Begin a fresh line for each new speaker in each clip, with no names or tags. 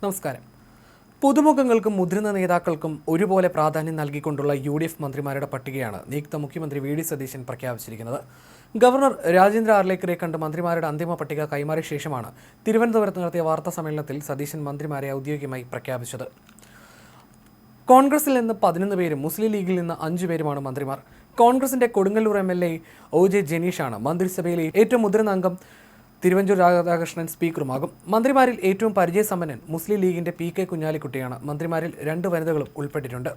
നമസ്കാരം. പുതുമുഖങ്ങൾക്കും മുതിർന്ന നേതാക്കൾക്കും ഒരുപോലെ പ്രാധാന്യം നൽകിക്കൊണ്ടുള്ള UDF മന്ത്രിമാരുടെ പട്ടികയാണ് നിയുക്ത മുഖ്യമന്ത്രി വി ഡി സതീശൻ പ്രഖ്യാപിച്ചിരിക്കുന്നത്. ഗവർണർ രാജേന്ദ്ര ആർലേക്കറെ കണ്ട് മന്ത്രിമാരുടെ അന്തിമ പട്ടിക കൈമാറിയ ശേഷമാണ് തിരുവനന്തപുരത്ത് നടത്തിയ വാർത്താ സമ്മേളനത്തിൽ സതീശൻ മന്ത്രിമാരെ ഔദ്യോഗികമായി പ്രഖ്യാപിച്ചത്. കോൺഗ്രസിൽ നിന്ന് 11 പേരും മുസ്ലിം ലീഗിൽ നിന്ന് 5 പേരുമാണ് മന്ത്രിമാർ. കോൺഗ്രസിന്റെ കൊടുങ്ങല്ലൂർ MLA OJ ജനീഷാണ് മന്ത്രിസഭയിലെ ഏറ്റവും മുതിർന്ന അംഗം. തിരുവഞ്ചൂർ രാധാകൃഷ്ണൻ സ്പീക്കറുമാകും. മന്ത്രിമാരിൽ ഏറ്റവും പരിചയസമ്പന്നൻ മുസ്ലിം ലീഗിന്റെ PK കുഞ്ഞാലിക്കുട്ടിയാണ്. മന്ത്രിമാരിൽ 2 വനിതകളും ഉൾപ്പെട്ടിട്ടുണ്ട്.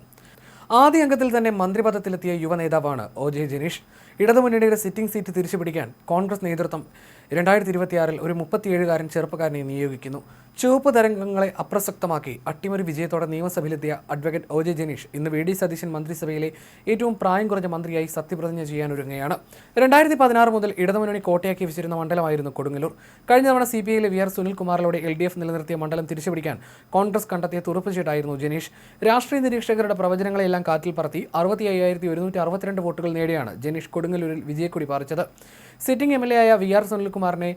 ആദ്യ അംഗത്തിൽ തന്നെ മന്ത്രിപദത്തിലെത്തിയ യുവ നേതാവാണ് OJ ജനീഷ്. ഇടതുമുന്നണിയുടെ സിറ്റിംഗ് സീറ്റ് തിരിച്ചുപിടിക്കാൻ കോൺഗ്രസ് നേതൃത്വം 2026 ഒരു 37-കാരൻ ചെറുപ്പക്കാരനെ നിയോഗിക്കുന്നു. ചുവപ്പ് തരംഗങ്ങളെ അപ്രസക്തമാക്കി അട്ടിമറി വിജയത്തോടെ നിയമസഭയിലെത്തിയ അഡ്വക്കേറ്റ് OJ ജനീഷ് ഇന്ന് വി ഡി സതീശൻ മന്ത്രിസഭയിലെ ഏറ്റവും പ്രായം കുറഞ്ഞ മന്ത്രിയായി സത്യപ്രതിജ്ഞ ചെയ്യാനൊരുങ്ങുകയാണ്. 2016 മുതൽ ഇടതുമുന്നണി കോട്ടയാക്കി വെച്ചിരുന്ന മണ്ഡലമായിരുന്നു കൊടുങ്ങല്ലൂർ. കഴിഞ്ഞ തവണ CPIയിലെ VR സുനിൽകുമാറിലൂടെ LDF നിലനിർത്തിയ മണ്ഡലം തിരിച്ചുപിടിക്കാൻ കോൺഗ്രസ് കണ്ടെത്തിയ തുറപ്പുചീട്ടായിരുന്നു ജനീഷ്. രാഷ്ട്രീയ നിരീക്ഷകരുടെ പ്രവചനങ്ങളെല്ലാം കാറ്റിൽ പറത്തി 65,162 വോട്ടുകൾ നേടിയാണ് ജനീഷ് കൊടുങ്ങല്ലൂരിൽ വിജയക്കൊടി പാറിച്ചത്. സിറ്റിംഗ് MLA ആയ VR സുനിൽകുമാറിനെ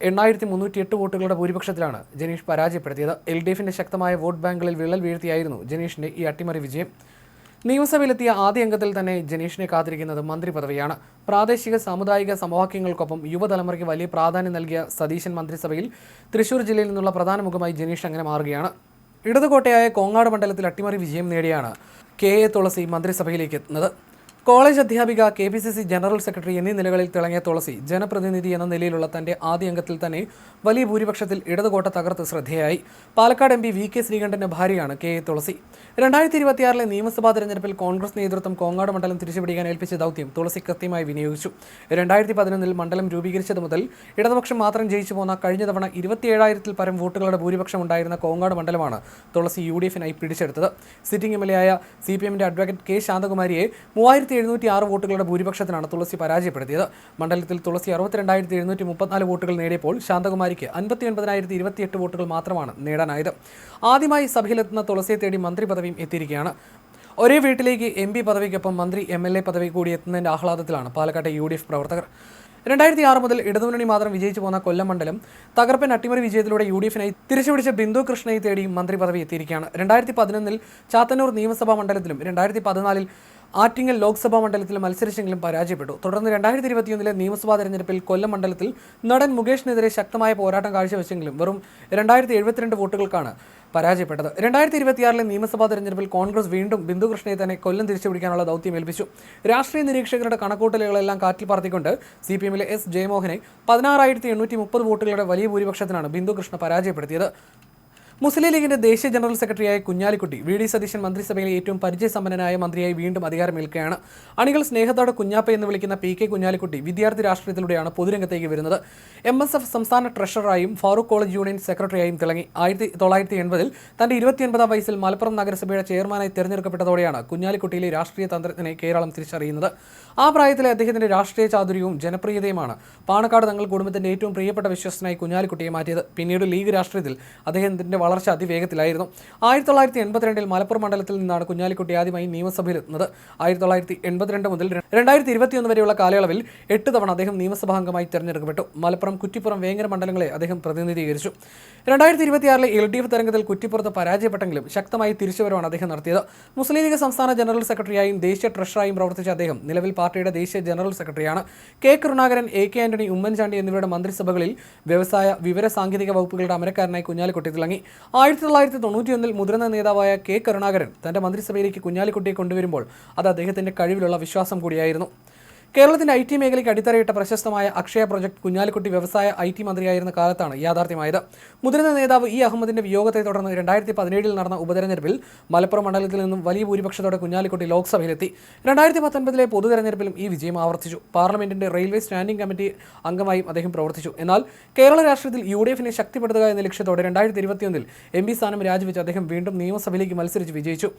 8,308 വോട്ടുകളുടെ ഭൂരിപക്ഷത്തിലാണ് ജനീഷ് പരാജയപ്പെടുത്തിയത്. LDFിന്റെ ശക്തമായ വോട്ട് ബാങ്കുകളിൽ വിള്ളൽ വീഴ്ത്തിയായിരുന്നു ജനീഷിന്റെ ഈ അട്ടിമറി വിജയം. നിയമസഭയിലെത്തിയ ആദ്യ അംഗത്തിൽ തന്നെ ജനീഷിനെ കാത്തിരിക്കുന്നത് മന്ത്രി പദവിയാണ്. പ്രാദേശിക സാമുദായിക സമവാക്യങ്ങൾക്കൊപ്പം യുവതലമുറയ്ക്ക് വലിയ പ്രാധാന്യം നൽകിയ സതീശൻ മന്ത്രിസഭയിൽ തൃശൂർ ജില്ലയിൽ നിന്നുള്ള പ്രധാന മുഖമായി ജനീഷ് അങ്ങനെ മാറുകയാണ്. ഇടതുകോട്ടയായ കോങ്ങാട് മണ്ഡലത്തിൽ അട്ടിമറി വിജയം നേടിയാണ് KA തുളസി മന്ത്രിസഭയിലേക്ക് എത്തുന്നത്. കോളേജ് അധ്യാപിക, KPCC ജനറൽ സെക്രട്ടറി എന്നീ നിലകളിൽ തിളങ്ങിയ തുളസി ജനപ്രതിനിധി എന്ന നിലയിലുള്ള തന്റെ ആദ്യ അംഗത്തിൽ തന്നെ വലിയ ഭൂരിപക്ഷത്തിൽ ഇടതുകോട്ട തകർത്ത് ശ്രദ്ധേയായി. പാലക്കാട് MP VK ശ്രീകണ്ഠന്റെ ഭാര്യയാണ് KA തുളസി. 2026 നിയമസഭാ തെരഞ്ഞെടുപ്പിൽ കോൺഗ്രസ് നേതൃത്വം കോങ്ങാട് മണ്ഡലം തിരിച്ചുപിടിക്കാൻ ഏൽപ്പിച്ച ദൗത്യം തുളസി കൃത്യമായി വിനിയോഗിച്ചു. 2011 മണ്ഡലം രൂപീകരിച്ചത് മുതൽ ഇടതുപക്ഷം മാത്രം ജയിച്ചു പോന്ന കഴിഞ്ഞ തവണ 27,000-ൽ പരം വോട്ടുകളുടെ ഭൂരിപക്ഷം ഉണ്ടായിരുന്ന കോങ്ങാട് മണ്ഡലമാണ് തുളസി UDFനായി പിടിച്ചെടുത്തത്. സിറ്റിംഗ് MLA ആയ CPMന്റെ അഡ്വക്കേറ്റ് K ശാന്തകുമാരിയെ 3,706 വോട്ടുകളുടെ ഭൂരിപക്ഷത്തിനാണ് തുളസി പരാജയപ്പെടുത്തിയത്. മണ്ഡലത്തിൽ തുളസി 62,734 വോട്ടുകൾ നേടിയപ്പോൾ ശാന്തകുമാരിക്ക് 59,028 വോട്ടുകൾ മാത്രമാണ് നേടാനായത്. ആദ്യമായി സഭയിലെത്തുന്ന തുളസിയെ തേടി മന്ത്രി പദവിയും എത്തിയിരിക്കുകയാണ്. ഒരേ വീട്ടിലേക്ക് MP പദവിക്കൊപ്പം മന്ത്രി MLA പദവി കൂടി എത്തുന്നതിന്റെ ആഹ്ലാദത്തിലാണ് പാലക്കാട്ടെ UDF പ്രവർത്തകർ. 2006 മുതൽ ഇടതുമുന്നണി മാത്രം വിജയിച്ചു പോന്ന കൊല്ലം മണ്ഡലം തകർപ്പൻ അട്ടിമറി വിജയത്തിലൂടെ UDFനായി തിരിച്ചുപിടിച്ച ബിന്ദു കൃഷ്ണയെ തേടി മന്ത്രി പദവി എത്തിയിരിക്കുകയാണ്. 2011 ചാത്തന്നൂർ നിയമസഭാ മണ്ഡലത്തിലും 2014 ആറ്റിങ്ങൽ ലോക്സഭാ മണ്ഡലത്തിൽ മത്സരിച്ചെങ്കിലും പരാജയപ്പെട്ടു. തുടർന്ന് 2021 നിയമസഭാ തെരഞ്ഞെടുപ്പിൽ കൊല്ലം മണ്ഡലത്തിൽ നടൻ മുകേഷിനെതിരെ ശക്തമായ പോരാട്ടം കാഴ്ചവെച്ചെങ്കിലും വെറും 2,072 വോട്ടുകൾക്കാണ് പരാജയപ്പെട്ടത്. 2026 നിയമസഭാ തെരഞ്ഞെടുപ്പിൽ കോൺഗ്രസ് വീണ്ടും ബിന്ദു കൃഷ്ണയെ തന്നെ കൊല്ലം തിരിച്ചുപിടിക്കാനുള്ള ദൗത്യം ഏൽപ്പിച്ചു. രാഷ്ട്രീയ നിരീക്ഷകരുടെ കണക്കൂട്ടലുകളെല്ലാം കാറ്റിൽ പറത്തിക്കൊണ്ട് CPMലെ S ജയമോഹനെ 16,830 വോട്ടുകളുടെ വലിയ ഭൂരിപക്ഷത്തിനാണ് ബിന്ദു കൃഷ്ണ പരാജയപ്പെടുത്തിയത്. മുസ്ലിം ലീഗിന്റെ ദേശീയ ജനറൽ സെക്രട്ടറിയായ കുഞ്ഞാലിക്കുട്ടി വി ഡി സതീശൻ മന്ത്രിസഭയിലെ ഏറ്റവും പരിചയസമ്പന്നനായ മന്ത്രിയായി വീണ്ടും അധികാരമേൽക്കുകയാണ്. അണികൾ സ്നേഹത്തോടെ കുഞ്ഞാപ്പ എന്ന് വിളിക്കുന്ന PK കുഞ്ഞാലിക്കുട്ടി വിദ്യാർത്ഥി രാഷ്ട്രീയത്തിലൂടെയാണ് പൊതുരംഗത്തേക്ക് വരുന്നത്. MSF സംസ്ഥാന ട്രഷററായും ഫാറൂഖ് കോളേജ് യൂണിയൻ സെക്രട്ടറിയായും തിളങ്ങി. 1980 തന്റെ 29-ാം വയസ്സിൽ മലപ്പുറം നഗരസഭയുടെ ചെയർമാനായി തിരഞ്ഞെടുക്കപ്പെട്ടതോടെയാണ് കുഞ്ഞാലിക്കുട്ടിയിലെ രാഷ്ട്രീയ തന്ത്രജ്ഞനെ കേരളം തിരിച്ചറിയുന്നത്. ആ പ്രായത്തിലെ അദ്ദേഹത്തിന്റെ രാഷ്ട്രീയ ചാതുര്യവും ജനപ്രിയതയുമാണ് പാണക്കാട് തങ്ങൾ കുടുംബത്തിന്റെ ഏറ്റവും പ്രിയപ്പെട്ട വിശ്വസ്തനായി കുഞ്ഞാലിക്കുട്ടിയെ മാറ്റിയത്. പിന്നീട് ലീഗ് രാഷ്ട്രീയത്തിൽ അദ്ദേഹത്തിന്റെ വളർച്ച അതിവേഗത്തിലായിരുന്നു. 1982 മലപ്പുറം മണ്ഡലത്തിൽ നിന്നാണ് കുഞ്ഞാലിക്കുട്ടി ആദ്യമായി നിയമസഭയിലെത്തുന്നത്. 1982 മുതൽ 2021 വരെയുള്ള കാലയളവിൽ 8 തവണ അദ്ദേഹം നിയമസഭാ അംഗമായി തെരഞ്ഞെടുക്കപ്പെട്ടു. മലപ്പുറം, കുറ്റിപ്പുറം, വേങ്ങര മണ്ഡലങ്ങളെ അദ്ദേഹം പ്രതിനിധീകരിച്ചു. 2026 LDF തെരഞ്ഞെടുപ്പിൽ കുറ്റിപ്പുറത്ത് പരാജയപ്പെട്ടെങ്കിലും ശക്തമായി തിരിച്ചുവരവാണ് അദ്ദേഹം നടത്തിയത്. മുസ്ലിം ലീഗ് സംസ്ഥാന ജനറൽ സെക്രട്ടറിയായും ദേശീയ ട്രഷറായും പ്രവർത്തിച്ച അദ്ദേഹം നിലവിൽ പാർട്ടിയുടെ ദേശീയ ജനറൽ സെക്രട്ടറിയാണ്. K കരുണാകരൻ, AK ആന്റണി, ഉമ്മൻചാണ്ടി എന്നിവരുടെ മന്ത്രിസഭകളിൽ വ്യവസായ, വിവര സാങ്കേതിക വകുപ്പുകളുടെ അമരക്കാരനായി കുഞ്ഞാലിക്കുട്ടി തിളങ്ങി. 1991 മുതിർന്ന നേതാവായ K കരുണാകരൻ തന്റെ മന്ത്രിസഭയിലേക്ക് കുഞ്ഞാലിക്കുട്ടിയെ കൊണ്ടുവരുമ്പോൾ അത് അദ്ദേഹത്തിന്റെ കഴിവിലുള്ള വിശ്വാസം കൂടിയായിരുന്നു. കേരളത്തിന്റെ IT മേഖലയ്ക്ക് അടിത്തറയിട്ട പ്രശസ്തമായ അക്ഷയ പ്രൊജക്ട് കുഞ്ഞാലിക്കുട്ടി വ്യവസായ IT മന്ത്രിയായിരുന്ന കാലത്താണ് യാഥാർത്ഥ്യമായത്. മുതിർന്ന നേതാവ് E അഹമ്മദിന്റെ വിയോഗത്തെ തുടർന്ന് 2017 നടന്ന ഉപതെരഞ്ഞെടുപ്പിൽ മലപ്പുറം മണ്ഡലത്തിൽ നിന്നും വലിയ ഭൂരിപക്ഷത്തോടെ കുഞ്ഞാലിക്കുട്ടി ലോക്സഭയിലെത്തി. 2019 പൊതുതെരഞ്ഞെടുപ്പിലും ഈ വിജയം ആവർത്തിച്ചു. പാർലമെന്റിന്റെ റെയിൽവേ സ്റ്റാൻഡിംഗ് കമ്മിറ്റി അംഗമായും അദ്ദേഹം പ്രവർത്തിച്ചു. എന്നാൽ കേരള രാഷ്ട്രീയത്തിൽ UDFനെ ശക്തിപ്പെടുത്തുക എന്ന ലക്ഷ്യത്തോടെ 2021 MP സ്ഥാനം രാജിവെച്ച് അദ്ദേഹം വീണ്ടും നിയമസഭയിലേക്ക് മത്സരിച്ച് വിജയിച്ചു.